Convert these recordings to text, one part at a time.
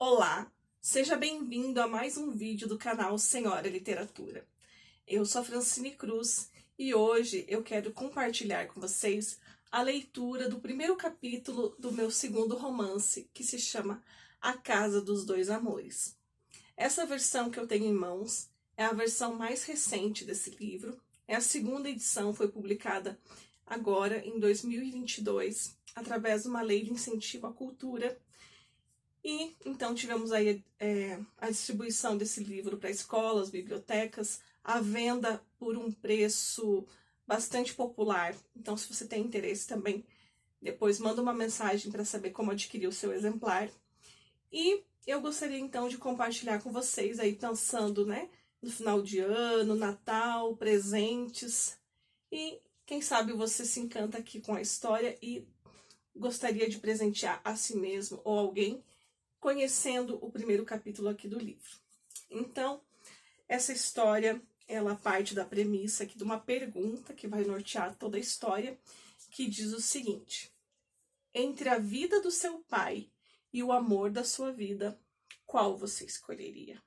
Olá, seja bem-vindo a mais um vídeo do canal Senhora Literatura. Eu sou a Francine Cruz e hoje eu quero compartilhar com vocês a leitura do primeiro capítulo do meu segundo romance, que se chama A Casa dos Dois Amores. Essa versão que eu tenho em mãos é a versão mais recente desse livro, é a segunda edição, foi publicada agora em 2022, através de uma lei de incentivo à cultura. E então tivemos aí a distribuição desse livro para escolas, bibliotecas, a venda por um preço bastante popular. Então, se você tem interesse também, depois manda uma mensagem para saber como adquirir o seu exemplar. E eu gostaria então de compartilhar com vocês aí pensando, no final de ano, Natal, presentes. E quem sabe você se encanta aqui com a história e gostaria de presentear a si mesmo ou alguém conhecendo o primeiro capítulo aqui do livro. Então, essa história, ela parte da premissa aqui de uma pergunta que vai nortear toda a história, que diz o seguinte: entre a vida do seu pai e o amor da sua vida, qual você escolheria?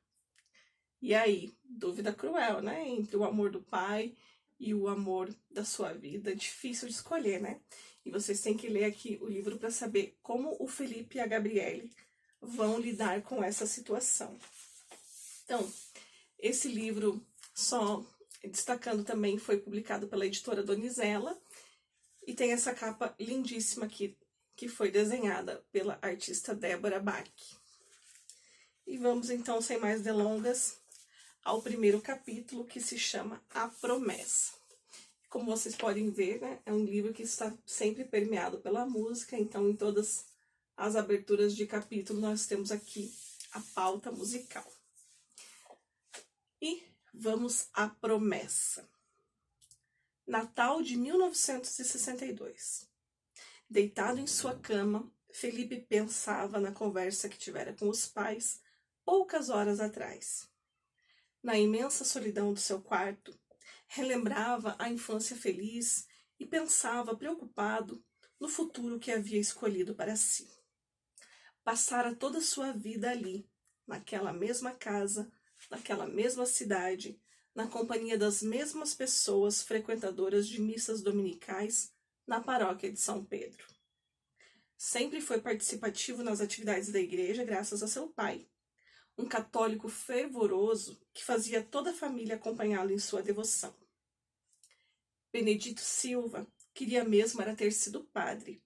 E aí, dúvida cruel, né? Entre o amor do pai e o amor da sua vida, difícil de escolher, né? E vocês têm que ler aqui o livro para saber como o Felipe e a Gabriele vão lidar com essa situação. Então, esse livro, só destacando também, foi publicado pela editora Donizela e tem essa capa lindíssima aqui, que foi desenhada pela artista Débora Bach. E vamos então, sem mais delongas, ao primeiro capítulo, que se chama A Promessa. Como vocês podem ver, né, é um livro que está sempre permeado pela música, então em todas as aberturas de capítulo nós temos aqui a pauta musical. E vamos à promessa. Natal de 1962. Deitado em sua cama, Felipe pensava na conversa que tivera com os pais poucas horas atrás. Na imensa solidão do seu quarto, relembrava a infância feliz e pensava, preocupado, no futuro que havia escolhido para si. Passara toda a sua vida ali, naquela mesma casa, naquela mesma cidade, na companhia das mesmas pessoas frequentadoras de missas dominicais na paróquia de São Pedro. Sempre foi participativo nas atividades da igreja graças a seu pai, um católico fervoroso que fazia toda a família acompanhá-lo em sua devoção. Benedito Silva queria mesmo era ter sido padre,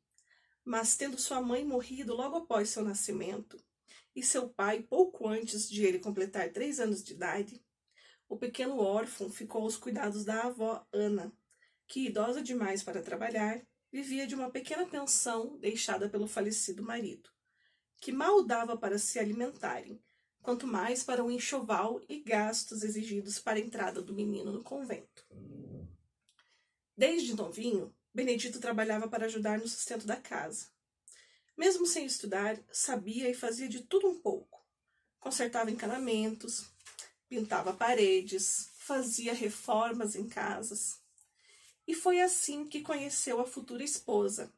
mas tendo sua mãe morrido logo após seu nascimento, e seu pai pouco antes de ele completar 3 anos de idade, o pequeno órfão ficou aos cuidados da avó Ana, que, idosa demais para trabalhar, vivia de uma pequena pensão deixada pelo falecido marido, que mal dava para se alimentarem, quanto mais para o enxoval e gastos exigidos para a entrada do menino no convento. Desde novinho, Benedito trabalhava para ajudar no sustento da casa. Mesmo sem estudar, sabia e fazia de tudo um pouco. Consertava encanamentos, pintava paredes, fazia reformas em casas. E foi assim que conheceu a futura esposa.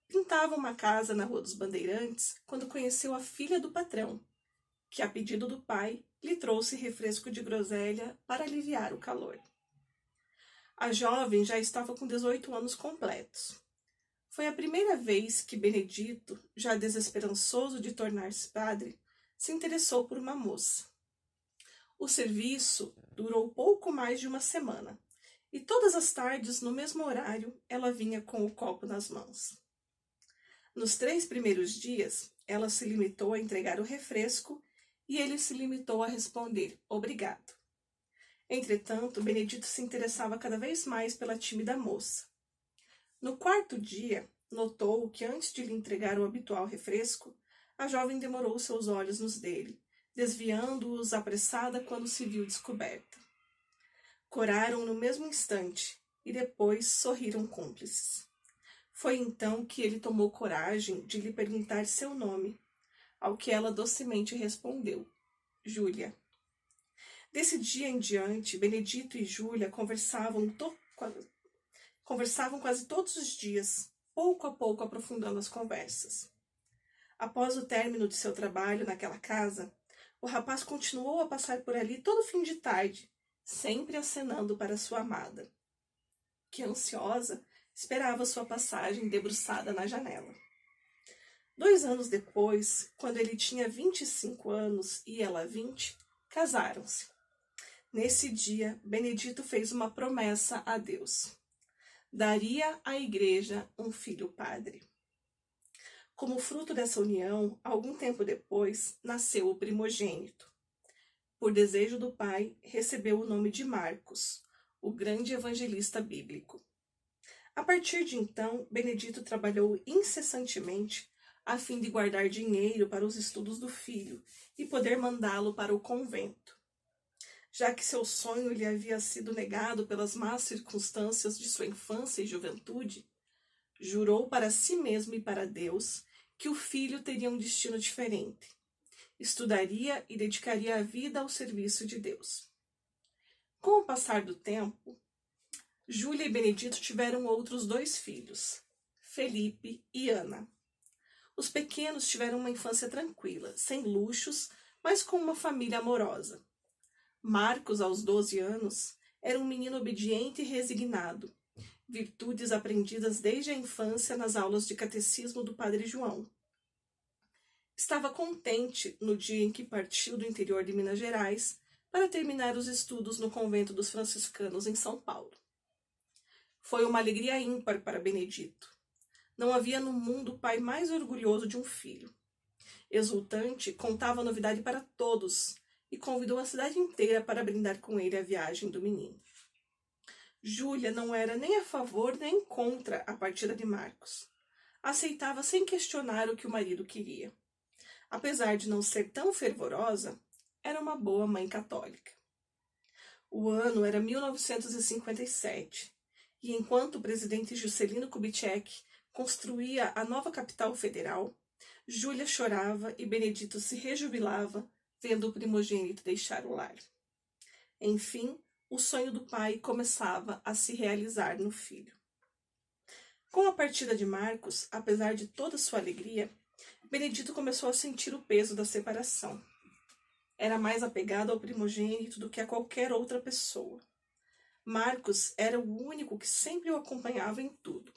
Pintava uma casa na Rua dos Bandeirantes quando conheceu a filha do patrão, que, a pedido do pai, lhe trouxe refresco de groselha para aliviar o calor. A jovem já estava com 18 anos completos. Foi a primeira vez que Benedito, já desesperançoso de tornar-se padre, se interessou por uma moça. O serviço durou pouco mais de uma semana, e todas as tardes, no mesmo horário, ela vinha com o copo nas mãos. Nos 3 primeiros dias, ela se limitou a entregar o refresco e ele se limitou a responder obrigado. Entretanto, Benedito se interessava cada vez mais pela tímida moça. No 4º dia, notou que antes de lhe entregar o habitual refresco, a jovem demorou seus olhos nos dele, desviando-os apressada quando se viu descoberta. Coraram no mesmo instante e depois sorriram cúmplices. Foi então que ele tomou coragem de lhe perguntar seu nome, ao que ela docemente respondeu: Júlia. Desse dia em diante, Benedito e Júlia conversavam quase todos os dias, pouco a pouco aprofundando as conversas. Após o término de seu trabalho naquela casa, o rapaz continuou a passar por ali todo fim de tarde, sempre acenando para sua amada, que, ansiosa, esperava sua passagem debruçada na janela. 2 anos depois, quando ele tinha 25 anos e ela 20, casaram-se. Nesse dia, Benedito fez uma promessa a Deus. Daria à igreja um filho padre. Como fruto dessa união, algum tempo depois, nasceu o primogênito. Por desejo do pai, recebeu o nome de Marcos, o grande evangelista bíblico. A partir de então, Benedito trabalhou incessantemente a fim de guardar dinheiro para os estudos do filho e poder mandá-lo para o convento. Já que seu sonho lhe havia sido negado pelas más circunstâncias de sua infância e juventude, jurou para si mesmo e para Deus que o filho teria um destino diferente. Estudaria e dedicaria a vida ao serviço de Deus. Com o passar do tempo, Júlia e Benedito tiveram outros 2 filhos, Felipe e Ana. Os pequenos tiveram uma infância tranquila, sem luxos, mas com uma família amorosa. Marcos, aos 12 anos, era um menino obediente e resignado, virtudes aprendidas desde a infância nas aulas de catecismo do Padre João. Estava contente no dia em que partiu do interior de Minas Gerais para terminar os estudos no convento dos franciscanos em São Paulo. Foi uma alegria ímpar para Benedito. Não havia no mundo o pai mais orgulhoso de um filho. Exultante, contava a novidade para todos e convidou a cidade inteira para brindar com ele a viagem do menino. Júlia não era nem a favor nem contra a partida de Marcos. Aceitava sem questionar o que o marido queria. Apesar de não ser tão fervorosa, era uma boa mãe católica. O ano era 1957, e enquanto o presidente Juscelino Kubitschek construía a nova capital federal, Júlia chorava e Benedito se rejubilava vendo o primogênito deixar o lar. Enfim, o sonho do pai começava a se realizar no filho. Com a partida de Marcos, apesar de toda sua alegria, Benedito começou a sentir o peso da separação. Era mais apegado ao primogênito do que a qualquer outra pessoa. Marcos era o único que sempre o acompanhava em tudo.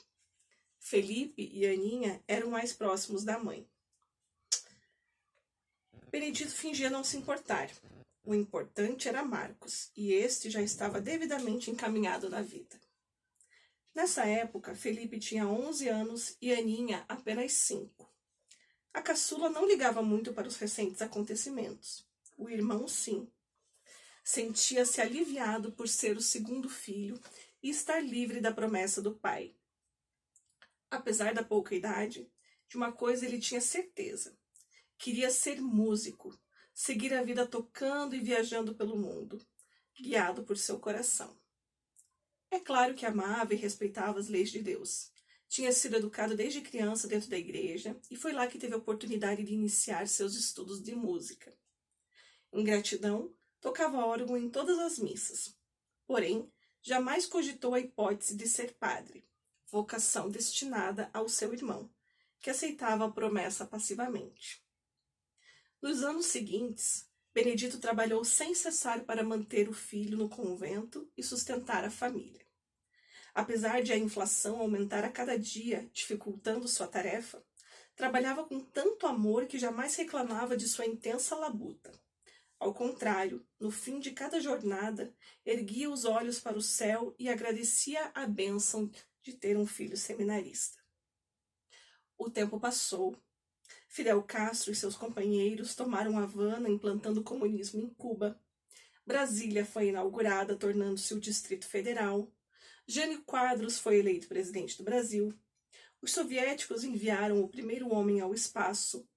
Felipe e Aninha eram mais próximos da mãe. Benedito fingia não se importar. O importante era Marcos, e este já estava devidamente encaminhado na vida. Nessa época, Felipe tinha 11 anos e Aninha apenas 5. A caçula não ligava muito para os recentes acontecimentos. O irmão, sim. Sentia-se aliviado por ser o segundo filho e estar livre da promessa do pai. Apesar da pouca idade, de uma coisa ele tinha certeza. Queria ser músico, seguir a vida tocando e viajando pelo mundo, guiado por seu coração. É claro que amava e respeitava as leis de Deus. Tinha sido educado desde criança dentro da igreja e foi lá que teve a oportunidade de iniciar seus estudos de música. Em gratidão, tocava órgão em todas as missas. Porém, jamais cogitou a hipótese de ser padre, vocação destinada ao seu irmão, que aceitava a promessa passivamente. Nos anos seguintes, Benedito trabalhou sem cessar para manter o filho no convento e sustentar a família. Apesar de a inflação aumentar a cada dia, dificultando sua tarefa, trabalhava com tanto amor que jamais reclamava de sua intensa labuta. Ao contrário, no fim de cada jornada, erguia os olhos para o céu e agradecia a bênção de ter um filho seminarista. O tempo passou. Fidel Castro e seus companheiros tomaram Havana, implantando o comunismo em Cuba. Brasília foi inaugurada, tornando-se o Distrito Federal. Jânio Quadros foi eleito presidente do Brasil. Os soviéticos enviaram o primeiro homem ao espaço.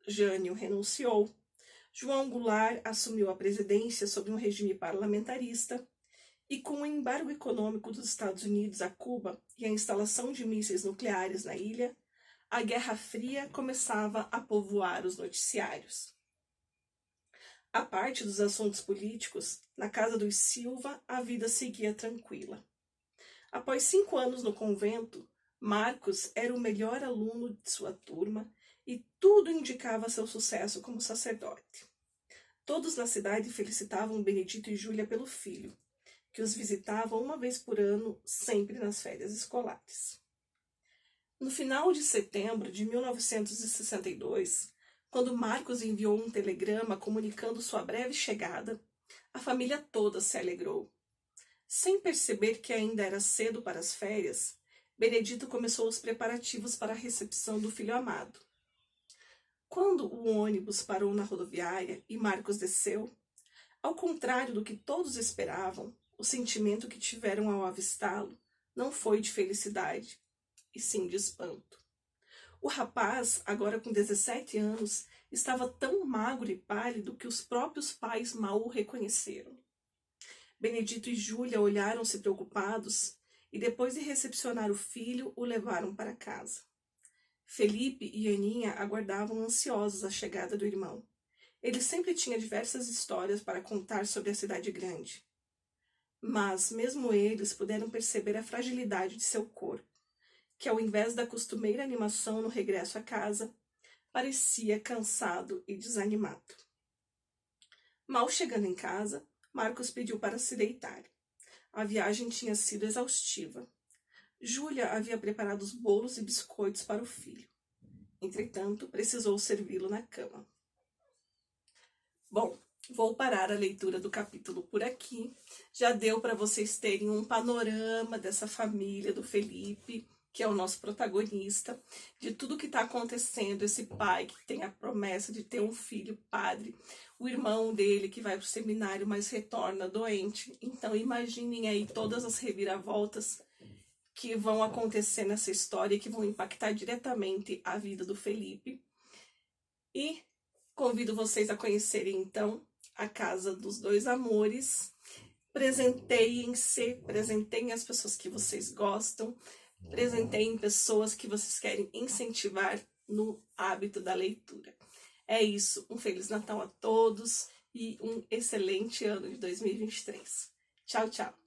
Jânio renunciou. João Goulart assumiu a presidência sob um regime parlamentarista. E com o embargo econômico dos Estados Unidos a Cuba e a instalação de mísseis nucleares na ilha, a Guerra Fria começava a povoar os noticiários. À parte dos assuntos políticos, na casa dos Silva a vida seguia tranquila. Após 5 anos no convento, Marcos era o melhor aluno de sua turma e tudo indicava seu sucesso como sacerdote. Todos na cidade felicitavam Benedito e Júlia pelo filho, que os visitavam uma vez por ano, sempre nas férias escolares. No final de setembro de 1962, quando Marcos enviou um telegrama comunicando sua breve chegada, a família toda se alegrou. Sem perceber que ainda era cedo para as férias, Benedito começou os preparativos para a recepção do filho amado. Quando o ônibus parou na rodoviária e Marcos desceu, ao contrário do que todos esperavam, o sentimento que tiveram ao avistá-lo não foi de felicidade, e sim de espanto. O rapaz, agora com 17 anos, estava tão magro e pálido que os próprios pais mal o reconheceram. Benedito e Júlia olharam-se preocupados e, depois de recepcionar o filho, o levaram para casa. Felipe e Aninha aguardavam ansiosos a chegada do irmão. Ele sempre tinha diversas histórias para contar sobre a cidade grande. Mas, mesmo eles, puderam perceber a fragilidade de seu corpo, que, ao invés da costumeira animação no regresso à casa, parecia cansado e desanimado. Mal chegando em casa, Marcos pediu para se deitar. A viagem tinha sido exaustiva. Júlia havia preparado os bolos e biscoitos para o filho. Entretanto, precisou servi-lo na cama. Bom, vou parar a leitura do capítulo por aqui. Já deu para vocês terem um panorama dessa família do Felipe, que é o nosso protagonista, de tudo que está acontecendo, esse pai que tem a promessa de ter um filho padre, o irmão dele que vai para o seminário, mas retorna doente. Então imaginem aí todas as reviravoltas que vão acontecer nessa história e que vão impactar diretamente a vida do Felipe. E convido vocês a conhecerem então a Casa dos Dois Amores. Presenteiem-se, presenteiem as pessoas que vocês gostam, presenteiem pessoas que vocês querem incentivar no hábito da leitura. É isso, um Feliz Natal a todos e um excelente ano de 2023. Tchau, tchau!